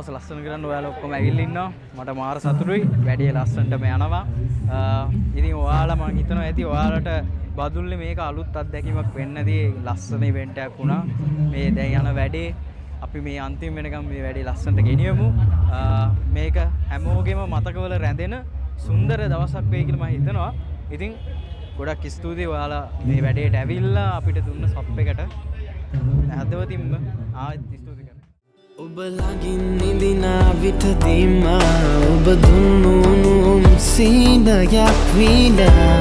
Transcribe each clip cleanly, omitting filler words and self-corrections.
දවස් ලස්සන කරන්න ඔයාලා ඔක්කොම ඇවිල්ලා ඉන්නවා. මට මාර සතුටුයි. වැඩි ලස්සනටම යනවා. ඉතින් ඔයාලා මම හිතනවා ඇති ඔයාලට බදුල්ලේ මේක අලුත් අත්දැකීමක් වෙන්නදී ලස්සන ඉවෙන්ට් එකක් වුණා. මේ දැන් යන වැඩේ අපි මේ අන්තිම වෙනකම් මේ වැඩේ ලස්සනට ගෙනියමු. මේක හැමෝගෙම මතකවල රැඳෙන සුන්දර දවසක් වෙයි කියලා මම හිතනවා. ඉතින් ගොඩක් ස්තුතියි ඔයාලා මේ වැඩේට ඇවිල්ලා අපිට දුන්න සප් එකට. හදවතින්ම ආයෙත් ස්තුති කරනවා. ඔබ ළඟින් නිදිනා විටදීම ඔබ දුන්නු සීනයක් වීලා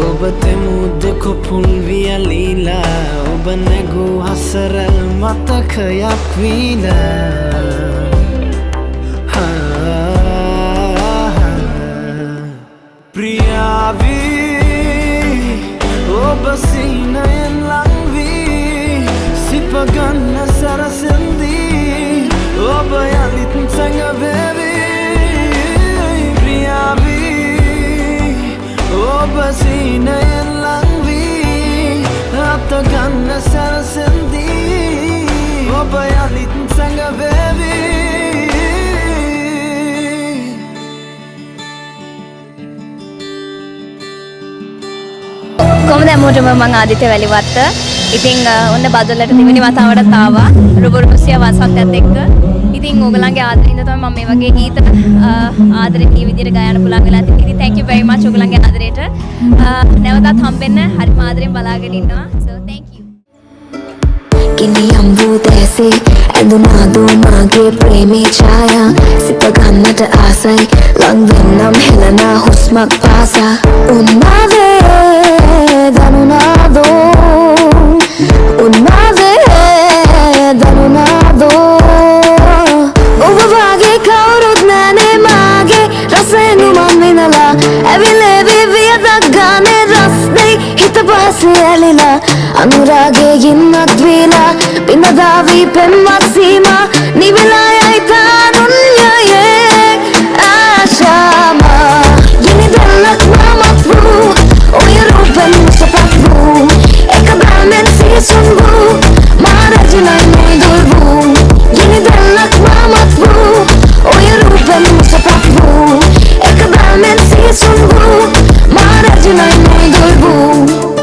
ඔබ තෙමුද කොපුල් වියලීලා ඔබ නැගූ හසරල් මතකයක් වීලා ප්‍රියාවී ඔබ සීනයෙන් ලංවී සිපගන්න සරසන්දී ඔබ යලිත් සැඟවේවී ප්‍රියාවී ඔබ සීනයෙන් ලංවී අතගන්න සරසන්දී ඔබ යලිත් සැඟවේවී කොහොමද හැමෝටම මම ආදිත්‍ය වැලිවත්ත. ඉතින් ඔන්න බදුල්ලට දෙවෙනි වතාවටත් ආවා රුබුරුසිය වසන්තයත් එක්ක. ඉතින් ඕගලන්ගේ ආදරෙන්ද තමයි මම මේ වගේ ගීත ආදරෙන් මේ විදිහට ගායන පුළුවන් වෙලා තියෙන්නේ. ඉතින් thank you very much ඕගලන්ගේ ආදරයට. නැවතත් හම්බෙන්න හරිම ආදරෙන් බලාගෙන ඉන්නවා. So thank you. කිනියම් වූ දැසේ ඇඳුනාදෝ මාගේ ප්‍රේමී ඡායා සිත ගන්නට ආසයි ලං වෙන්නම් හෙලනා හුස්මක් පාසා උන්මාදේ දනුනාදෝ උන්මාදේ දනුනාදෝ ඔබ වාගේ කවුරුත් නැනේ මාගේ රසෙනු මම විනලා ඇවිලේ වියදක් ගානේ රස්නේ හිත පස්සේ ඇලිලා අනුරාගේ ගින්නක් වීලා පිනදාවී පෙම්වත් සීමා නිවිලා යයි තාරුණ්‍යයේ ආශාමා ගිනි දැල්ලක් මමත් වූ ඔය රූපෙන් සපක් වූ එක බෑමෙන් සීසුම් වූ මාරජනයි නොයිදුල් වූ ගිනි දැල්ලක් මමත් වූ ඔය රූපෙන් සපක් වූ එක බෑමෙන් සීසුම් වූ මාරජනයි නොයිදුල් වූ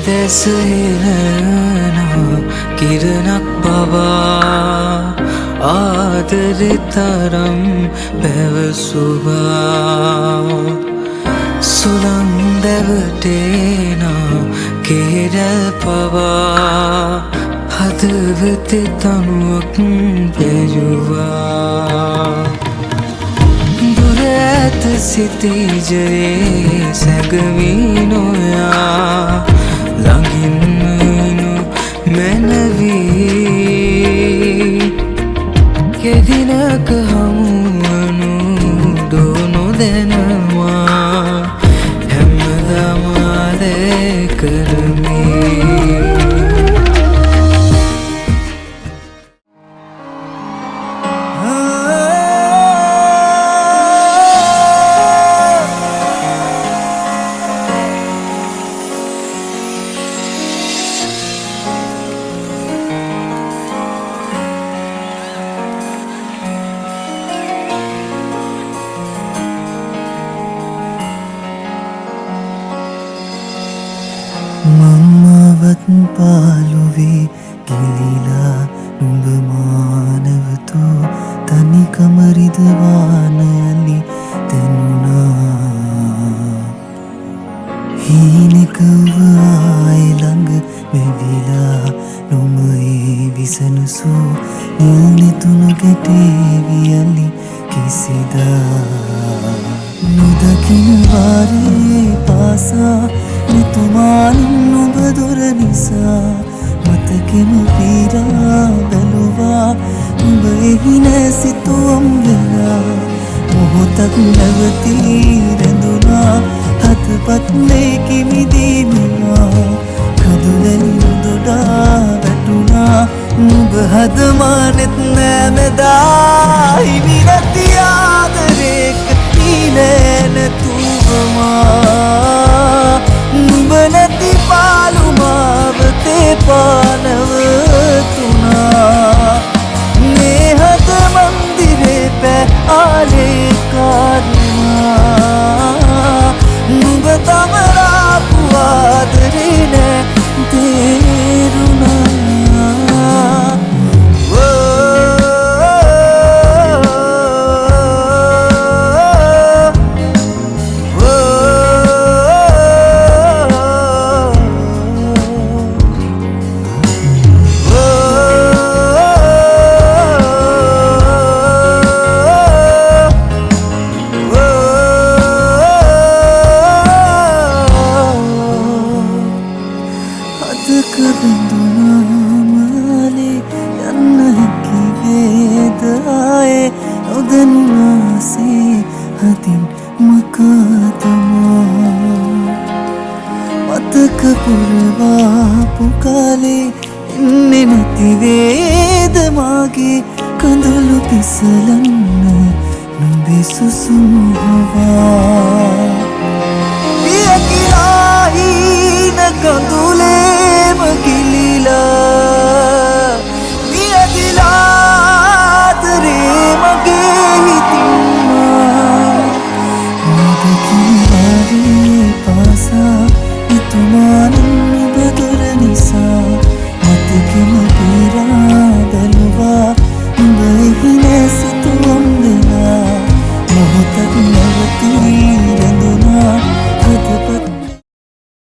දැසහෙලනවා කිරණක් පවා ආදරෙ තරම් පැවසුවා සුළං දැවටේනා කෙරැල් පවා හදවතෙ තනුවක් පැජුවා දුර ඇත සිතිජරේ සැගවී නොයා ළඟින්මනු මැනවී කෙදිනක හමුවනු දෝනු දැනවා හැමදමාදැ කරමී මම්මවත් පාලුවේ ගිලිලා නුඹ මානවතු තනිකමරිදවානයලි තැනුණා හීනෙකව ආයළඟ මෙවිලා නොමයේ විසනුසු නිල්නෙතුනු ගැටේවියලි කිසිදා නොදකින වාරේ පාසා නිතුමානුන් ඔබ දුර නිසා මතකෙම පීරා බැලුවා උඹ එහි නැසිතුවම් වෙලා මොහොතක් නැවතී රැඳුනා හතපත් ලේකි මිදීමවා කදුවැලි උදොඩා වැටුණා නුඹ හදමානෙත් නෑමෙදා හිමි නැති ආදරේක නැතුවමා නුඹ නැති පාළුමාවතේ පානවතුනා මේ හද මන්දිරේ පැ ආලේකාරනා නුඹ තමරාපු ආදරේ නෑ තේරුණා මතක පුරවාපු කාලේ එන්නේ නැතිවේද මාගේ කඳුළු පිසලන්න නුඹේ සුසුම් හවා පිය කිලා හීන කඳුලේම කිලිලා